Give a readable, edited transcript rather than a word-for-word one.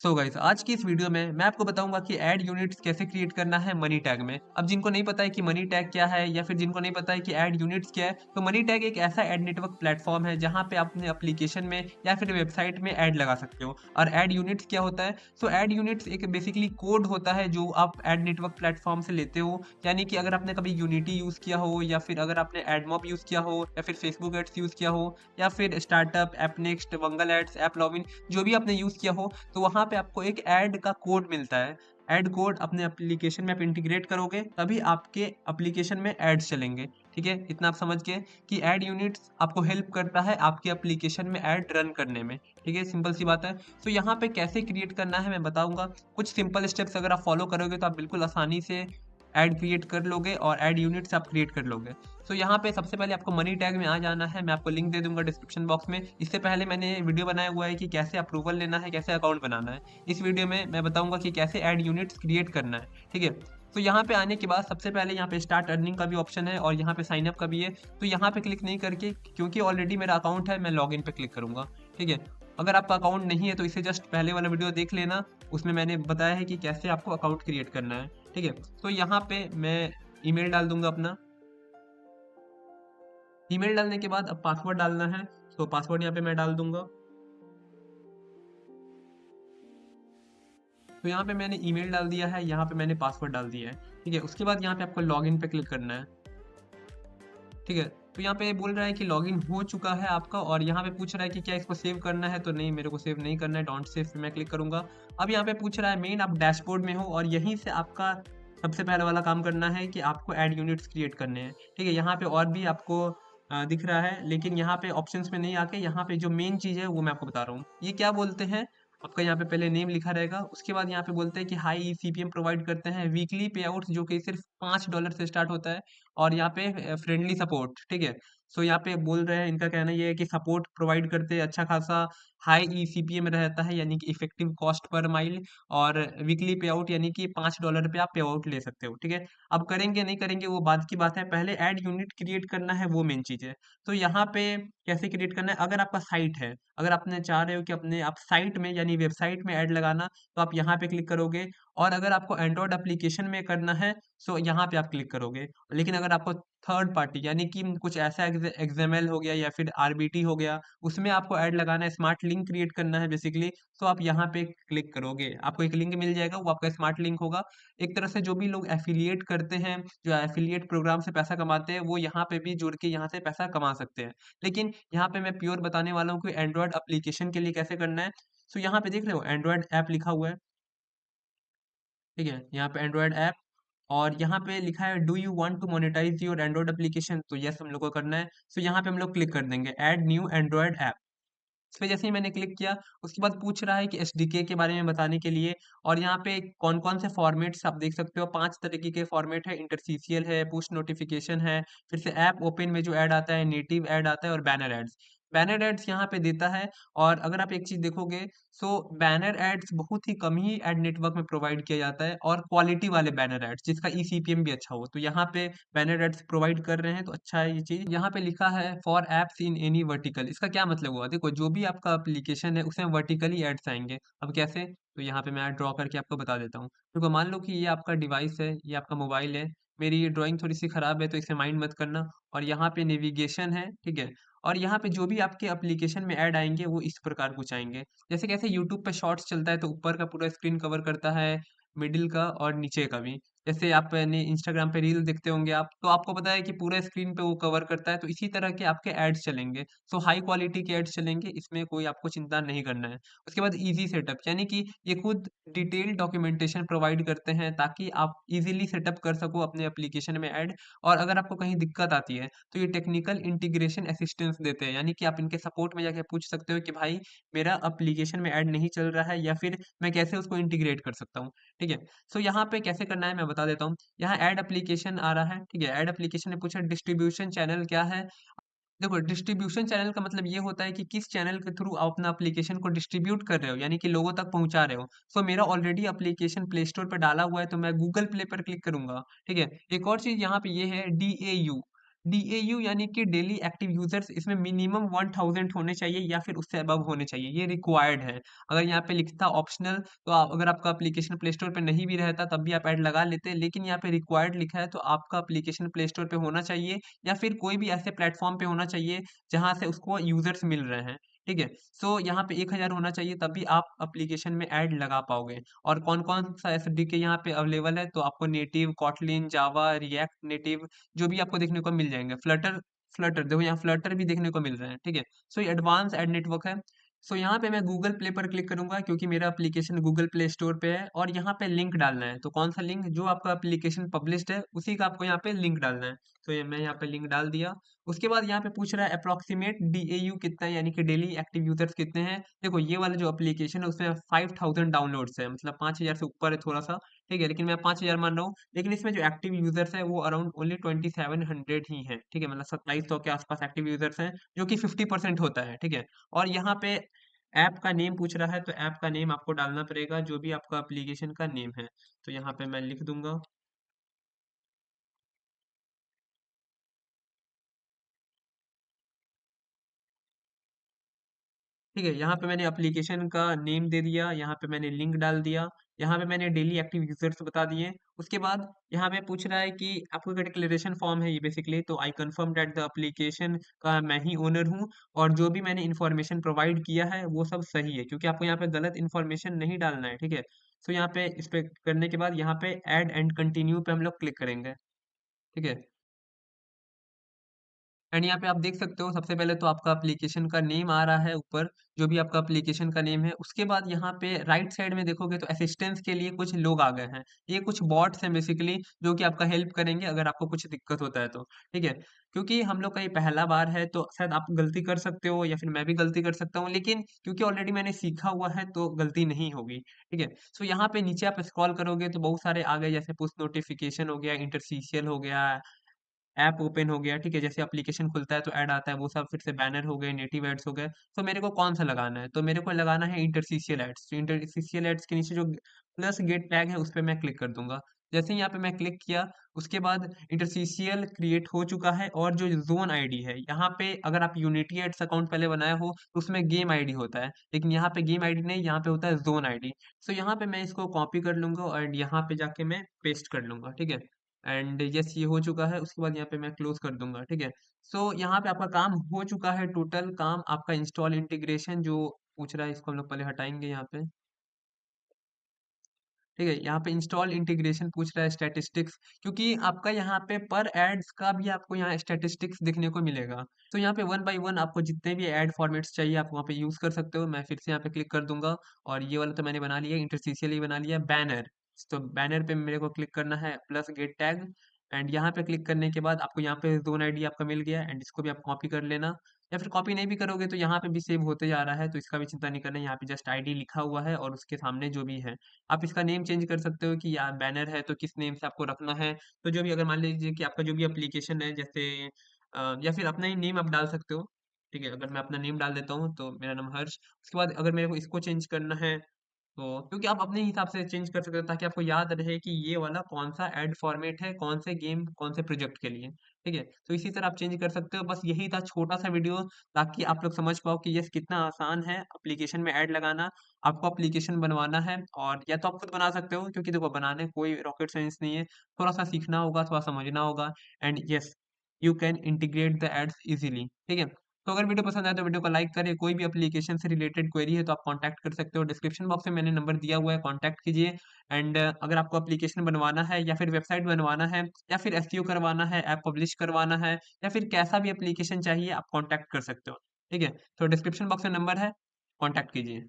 Guys आज की इस वीडियो में मैं आपको बताऊंगा कि ऐड यूनिट्स कैसे क्रिएट करना है मनी टैग में। अब जिनको नहीं पता है कि मनी टैग क्या है या फिर जिनको नहीं पता है कि ऐड यूनिट्स क्या है, तो मनी टैग एक ऐसा ऐड नेटवर्क प्लेटफॉर्म है जहां पे आप अपने एप्लीकेशन में या फिर वेबसाइट में ऐड लगा सकते हो। और ऐड यूनिट्स क्या होता है? ऐड यूनिट्स एक बेसिकली कोड होता है जो आप ऐड नेटवर्क प्लेटफॉर्म से लेते हो। यानी कि अगर आपने कभी यूनिटी यूज किया हो या फिर अगर आपने एडमॉब यूज किया हो या फिर फेसबुक एड्स यूज किया हो या फिर स्टार्टअप, एपनेक्स्ट, वंगल एड्स, ऐप लॉगिन, जो भी आपने यूज किया हो, तो वहाँ पे आपको एक ऐड का कोड मिलता है। ऐड कोड अपने एप्लीकेशन में आप इंटीग्रेट करोगे तभी आपके एप्लीकेशन में एड्स चलेंगे। ठीक है, इतना आप समझ गए कि ऐड यूनिट्स आपको हेल्प करता है आपके एप्लीकेशन में ऐड रन करने में। ठीक है, सिंपल सी बात है। यहाँ पे कैसे क्रिएट करना है मैं बताऊंगा। कुछ सिंपल स्टेप्स अगर आप फॉलो करोगे तो आप बिल्कुल आसानी से ऐड क्रिएट कर लोगे और ऐड यूनिट्स आप क्रिएट कर लोगे। यहाँ पे सबसे पहले आपको मनी टैग में आ जाना है। मैं आपको लिंक दे दूंगा डिस्क्रिप्शन बॉक्स में। इससे पहले मैंने वीडियो बनाया हुआ है कि कैसे अप्रूवल लेना है, कैसे अकाउंट बनाना है। इस वीडियो में मैं बताऊंगा कि कैसे ऐड यूनिट्स क्रिएट करना है। ठीक है, यहाँ पे आने के बाद सबसे पहले यहाँ पे स्टार्ट अर्निंग का भी ऑप्शन है और यहाँ पे साइन अप का भी है। यहाँ पे क्लिक नहीं करके, क्योंकि ऑलरेडी मेरा अकाउंट है, मैं लॉग इन पे क्लिक करूंगा। ठीक है, अगर आपका अकाउंट नहीं है तो इसे जस्ट पहले वाला वीडियो देख लेना, उसमें मैंने बताया है कि कैसे आपको अकाउंट क्रिएट करना है। ठीक है, यहाँ पे मैं ईमेल डाल दूंगा अपना। ईमेल डालने के बाद अब पासवर्ड डालना है। पासवर्ड यहाँ पे मैं डाल दूंगा। यहाँ पे मैंने ईमेल डाल दिया है, यहाँ पे मैंने पासवर्ड डाल दिया है। ठीक है, उसके बाद यहाँ पे आपको लॉगिन पे क्लिक करना है। ठीक है, यहाँ पे बोल रहा है कि लॉगिन हो चुका है आपका और यहाँ पे पूछ रहा है कि क्या इसको सेव करना है, तो नहीं, मेरे को सेव नहीं करना है। डोंट सेव पे मैं क्लिक करूंगा। अब यहाँ पे पूछ रहा है मेन, आप डैशबोर्ड में हो और यहीं से आपका सबसे पहले वाला काम करना है कि आपको ऐड यूनिट्स क्रिएट करने हैं। ठीक है, यहाँ पे और भी आपको दिख रहा है, लेकिन यहाँ पे ऑप्शंस में नहीं आके यहाँ पे जो मेन चीज़ है वो मैं आपको बता रहा हूँ। ये क्या बोलते हैं, आपका यहाँ पे पहले नेम लिखा रहेगा, उसके बाद यहाँ पे बोलते हैं कि हाई सीपीएम प्रोवाइड करते हैं, वीकली पे आउट जो कि सिर्फ $5 से स्टार्ट होता है, और यहाँ पे फ्रेंडली सपोर्ट। ठीक है, यहाँ पे बोल रहे हैं, इनका कहना ये है कि सपोर्ट प्रोवाइड करते हैं अच्छा खासा, हाई ईसीपीए में रहता है यानी कि इफेक्टिव कॉस्ट पर माइल, और वीकली पे आउट यानी कि $5 पे आप पे आउट ले सकते हो। ठीक है, अब करेंगे नहीं करेंगे वो बाद की बात है, पहले ऐड यूनिट क्रिएट करना है, वो मेन चीज है। यहाँ पे कैसे क्रिएट करना है, अगर आपका साइट है, अगर आपने चाह रहे हो कि अपने आप साइट में यानी वेबसाइट में ऐड लगाना, तो आप यहाँ पे क्लिक करोगे। और अगर आपको एंड्रॉयड एप्लीकेशन में करना है, यहाँ पे आप क्लिक करोगे। लेकिन अगर आपको थर्ड पार्टी यानी कि कुछ ऐसा एक्सएमएल हो गया या फिर आरबीटी हो गया, उसमें आपको ऐड लगाना है, स्मार्ट लिंक क्रिएट करना है बेसिकली, आप यहाँ पे क्लिक करोगे, आपको एक लिंक मिल जाएगा, वो आपका स्मार्ट लिंक होगा। एक तरह से जो भी लोग एफिलिएट करते हैं, जो एफिलिएट प्रोग्राम से पैसा कमाते हैं, वो यहाँ पे भी जुड़ के यहाँ से पैसा कमा सकते हैं। लेकिन यहाँ पे मैं प्योर बताने वाला हूँ कि एंड्रॉयड एप्लीकेशन के लिए कैसे करना है। यहाँ पे देख रहे हो एंड्रॉयड ऐप लिखा हुआ है। ठीक है, यहाँ पे एंड्रॉयड ऐप, और यहाँ पे लिखा है do you want to monetize your android application, तो यस हम लोग को करना है। यहाँ पे हम लोग क्लिक कर देंगे ऐड न्यू एंड्रॉयड ऐप। इस पे जैसे ही मैंने क्लिक किया, उसके बाद पूछ रहा है कि एसडीके के बारे में बताने के लिए, और यहाँ पे कौन कौन से फॉर्मेट्स आप देख सकते हो, 5 तरीके के फॉर्मेट है, इंटरसीसीएल है, पुश नोटिफिकेशन है, फिर से ऐप ओपन में जो ऐड आता है, नेटिव ऐड आता है, और बैनर एड्स। बैनर एड्स यहाँ पे देता है। और अगर आप एक चीज देखोगे, बैनर एड्स बहुत ही कम ही एड नेटवर्क में प्रोवाइड किया जाता है, और क्वालिटी वाले बैनर एड्स जिसका ईसीपीएम भी अच्छा हो, तो यहाँ पे बैनर एड्स प्रोवाइड कर रहे हैं, तो अच्छा है ये चीज। यहाँ पे लिखा है for apps in any vertical, इसका क्या मतलब हुआ, देखो जो भी आपका एप्लीकेशन है उसमें वर्टिकली एड्स आएंगे। अब कैसे, यहाँ पे मैं ड्रॉ करके आपको बता देता हूँ। देखो मान लो कि ये आपका डिवाइस है, ये आपका मोबाइल है, मेरी ये ड्राइंग थोड़ी सी खराब है तो इसे माइंड मत करना। और यहाँ पे नेविगेशन है, ठीक है, और यहाँ पे जो भी आपके एप्लीकेशन में ऐड आएंगे वो इस प्रकार कुछ आएंगे। जैसे कैसे यूट्यूब पे शॉर्ट्स चलता है तो ऊपर का पूरा स्क्रीन कवर करता है, मिडिल का और नीचे का भी। जैसे आपने इंस्टाग्राम पे रील देखते होंगे आप, तो आपको पता है कि पूरे स्क्रीन पे वो कवर करता है, तो इसी तरह के आपके एड्स चलेंगे। हाई क्वालिटी के एड्स चलेंगे, इसमें कोई आपको चिंता नहीं करना है। उसके बाद इजी सेटअप, यानी कि ये खुद डिटेल डॉक्यूमेंटेशन प्रोवाइड करते हैं ताकि आप इजीली सेटअप कर सको अपने एप्लीकेशन में ऐड। और अगर आपको कहीं दिक्कत आती है तो ये टेक्निकल इंटीग्रेशन असिस्टेंस देते हैं, यानी कि आप इनके सपोर्ट में जाके पूछ सकते हो कि भाई मेरा एप्लीकेशन में ऐड नहीं चल रहा है, या फिर मैं कैसे उसको इंटीग्रेट कर सकता हूँ। ठीक है, यहाँ पे कैसे करना है मैं बता देता हूँ। यहाँ ऐड एप्लीकेशन आ रहा है, ठीक है, ऐड एप्लीकेशन ने पूछा डिस्ट्रीब्यूशन चैनल क्या है। देखो डिस्ट्रीब्यूशन चैनल का मतलब ये होता है कि किस चैनल के थ्रू आप अपना एप्लीकेशन को डिस्ट्रीब्यूट कर रहे हो, यानी कि लोगों तक पहुंचा रहे हो। मेरा ऑलरेडी एप्लीकेशन प्ले स्टोर पर डाला हुआ है, तो मैं गूगल प्ले पर क्लिक करूंगा। ठीक है, एक और चीज यहाँ पे ये है DAU, DAU यानी कि डेली एक्टिव यूजर्स, इसमें मिनिमम 1000 होने चाहिए या फिर उससे अबव होने चाहिए, ये रिक्वायर्ड है। अगर यहाँ पे लिखता ऑप्शनल तो अगर आपका एप्लीकेशन प्ले स्टोर पे नहीं भी रहता तब भी आप ऐड लगा लेते, लेकिन यहाँ पे रिक्वायर्ड लिखा है तो आपका एप्लीकेशन प्ले स्टोर पे होना चाहिए या फिर कोई भी ऐसे प्लेटफॉर्म पे होना चाहिए जहां से उसको यूजर्स मिल रहे हैं। ठीक है, सो यहाँ पे 1000 होना चाहिए तभी आप एप्लीकेशन में ऐड लगा पाओगे। और कौन कौन सा एसडीके यहाँ पे अवेलेबल है, तो आपको नेटिव, कॉटलिन, जावा, रिएक्ट नेटिव, जो भी आपको देखने को मिल जाएंगे। फ्लटर, फ्लटर देखो यहाँ फ्लटर भी देखने को मिल रहे हैं। ठीक है, सो ये एडवांस एड नेटवर्क है। सो यहाँ पे मैं गूगल प्ले पर क्लिक करूंगा क्योंकि मेरा एप्लीकेशन गूगल प्ले स्टोर पे है, और यहाँ पे लिंक डालना है। तो कौन सा लिंक, जो आपका एप्लीकेशन पब्लिश्ड है उसी का आपको यहाँ पे लिंक डालना है। तो ये मैं यहाँ पे लिंक डाल दिया। उसके बाद यहाँ पे पूछ रहा है अप्रोक्सीमेट DAU कितना है, यानी कि डेली एक्टिव यूजर्स कितने हैं। देखो ये वाला जो एप्लीकेशन है उसमें 5000 डाउनलोड्स है, मतलब 5000 से ऊपर है थोड़ा सा। ठीक है, लेकिन मैं 5000 मान रहा हूँ। लेकिन इसमें जो एक्टिव यूजर्स है वो अराउंड ओनली 2700 ही है। ठीक है, मतलब 2700 के आसपास एक्टिव यूजर्स हैं, जो कि 50% होता है। ठीक है, और यहाँ पे ऐप का नेम पूछ रहा है, तो ऐप का नेम आपको डालना पड़ेगा जो भी आपका एप्लीकेशन का नेम है। तो यहाँ पे मैं लिख दूंगा। ठीक है, यहाँ पे मैंने एप्लीकेशन का नेम दे दिया, यहाँ पे मैंने लिंक डाल दिया, यहाँ पे मैंने डेली एक्टिव यूजर्स बता दिए। उसके बाद यहाँ पे पूछ रहा है कि आपका डिक्लेरेशन फॉर्म है ये बेसिकली, तो I confirm that the application का मैं ही ओनर हूँ, और जो भी मैंने इन्फॉर्मेशन प्रोवाइड किया है वो सब सही है, क्योंकि आपको यहाँ पे गलत इन्फॉर्मेशन नहीं डालना है। ठीक है, तो यहाँ पे इस पे करने के बाद यहाँ पे ऐड एंड कंटिन्यू पे हम लोग क्लिक करेंगे। ठीक है, एंड यहाँ पे आप देख सकते हो सबसे पहले तो आपका एप्लीकेशन का नेम आ रहा है ऊपर, जो भी आपका एप्लीकेशन का नेम है। उसके बाद यहाँ पे राइट साइड में देखोगे तो असिस्टेंस के लिए कुछ लोग आ गए हैं। ये कुछ बॉट्स हैं बेसिकली, जो कि आपका हेल्प करेंगे अगर आपको कुछ दिक्कत होता है तो। ठीक है, क्योंकि हम लोग का ये पहला बार है तो शायद आप गलती कर सकते हो या फिर मैं भी गलती कर सकता हूँ, लेकिन क्योंकि ऑलरेडी मैंने सीखा हुआ है तो गलती नहीं होगी। ठीक है, सो यहाँ पे नीचे आप स्क्रॉल करोगे तो बहुत सारे आ गए, जैसे पुश नोटिफिकेशन हो गया, इंटरसीशियल हो गया, ऐप ओपन हो गया। ठीक है, जैसे एप्लीकेशन खुलता है तो ऐड आता है, वो सब फिर से बैनर हो गए, नेटिव एड्स हो गए। तो मेरे को कौन सा लगाना है, तो मेरे को लगाना है इंटरसीशियल एड्स। तो इंटरसीशियल एड्स के नीचे जो प्लस गेट टैग है उस पर मैं क्लिक कर दूंगा। जैसे ही यहाँ पे मैं क्लिक किया, उसके बाद इंटरसीशियल क्रिएट हो चुका है, और जो जोन आईडी है यहाँ पे, अगर आप यूनिटी एड्स अकाउंट पहले बनाए हो तो उसमें गेम आईडी होता है, लेकिन यहाँ पे गेम आईडी नहीं, यहाँ पे होता है जोन आईडी। सो यहाँ पे मैं इसको कॉपी कर लूंगा और यहाँ पे जाके मैं पेस्ट कर लूंगा। ठीक है, एंड यस ये हो चुका है। उसके बाद यहाँ पे मैं क्लोज कर दूंगा। ठीक है, सो यहाँ पे आपका काम हो चुका है, टोटल काम आपका इंस्टॉल इंटीग्रेशन जो पूछ रहा है, इसको हम लोग पहले हटाएंगे यहाँ पे। ठीक है, यहाँ पे इंस्टॉल इंटीग्रेशन पूछ रहा है, स्टैटिस्टिक्स, क्योंकि आपका यहाँ पे पर एड्स का भी आपको यहाँ स्टैटिस्टिक्स देखने को मिलेगा। तो यहाँ पे वन बाय वन आपको जितने भी ऐड फॉर्मेट्स चाहिए आप वहाँ पे यूज कर सकते हो। मैं फिर से यहाँ पे क्लिक कर दूंगा, और ये वाला तो मैंने बना लिया, इंटरस्टिशियल ही बना लिया, बैनर। तो बैनर पे मेरे को क्लिक करना है, प्लस गेट टैग, एंड यहाँ पे क्लिक करने के बाद आपको यहाँ पे जोन आईडी आपका मिल गया, एंड इसको भी आप कॉपी कर लेना, या फिर कॉपी नहीं भी करोगे तो यहाँ पे भी सेव होते जा रहा है, तो इसका भी चिंता नहीं करना है। यहाँ पे जस्ट आईडी लिखा हुआ है और उसके सामने जो भी है, आप इसका नेम चेंज कर सकते हो कि यार बैनर है तो किस नेम से आपको रखना है। तो जो भी, अगर मान लीजिए कि आपका जो भी एप्लीकेशन है, जैसे या फिर अपना ही नेम आप डाल सकते हो। ठीक है, अगर मैं अपना नेम डाल देता हूँ तो मेरा नाम हर्ष। उसके बाद अगर मेरे को इसको चेंज करना है, तो क्योंकि आप अपने हिसाब से चेंज कर सकते हो ताकि आपको याद रहे कि ये वाला कौन सा ऐड फॉर्मेट है, कौन से गेम, कौन से प्रोजेक्ट के लिए। ठीक है, तो इसी तरह आप चेंज कर सकते हो। बस यही था छोटा सा वीडियो, ताकि आप लोग समझ पाओ कि ये कितना आसान है एप्लीकेशन में ऐड लगाना। आपको एप्लीकेशन बनवाना है, और या तो आप खुद बना सकते हो, क्योंकि देखो बनाने कोई रॉकेट साइंस नहीं है, थोड़ा सा सीखना होगा, थोड़ा समझना होगा, and yes you can integrate the ads easily. ठीक है, तो अगर वीडियो पसंद आए तो वीडियो को लाइक करें। कोई भी एप्लीकेशन से रिलेटेड क्वेरी है तो आप कांटेक्ट कर सकते हो, डिस्क्रिप्शन बॉक्स में मैंने नंबर दिया हुआ है, कांटेक्ट कीजिए। एंड अगर आपको एप्लीकेशन बनवाना है, या फिर वेबसाइट बनवाना है, या फिर एसईओ करवाना है, ऐप पब्लिश करवाना है, या फिर कैसा भी एप्लीकेशन चाहिए, आप कांटेक्ट कर सकते हो। ठीक है, तो डिस्क्रिप्शन बॉक्स में नंबर है, कांटेक्ट कीजिए।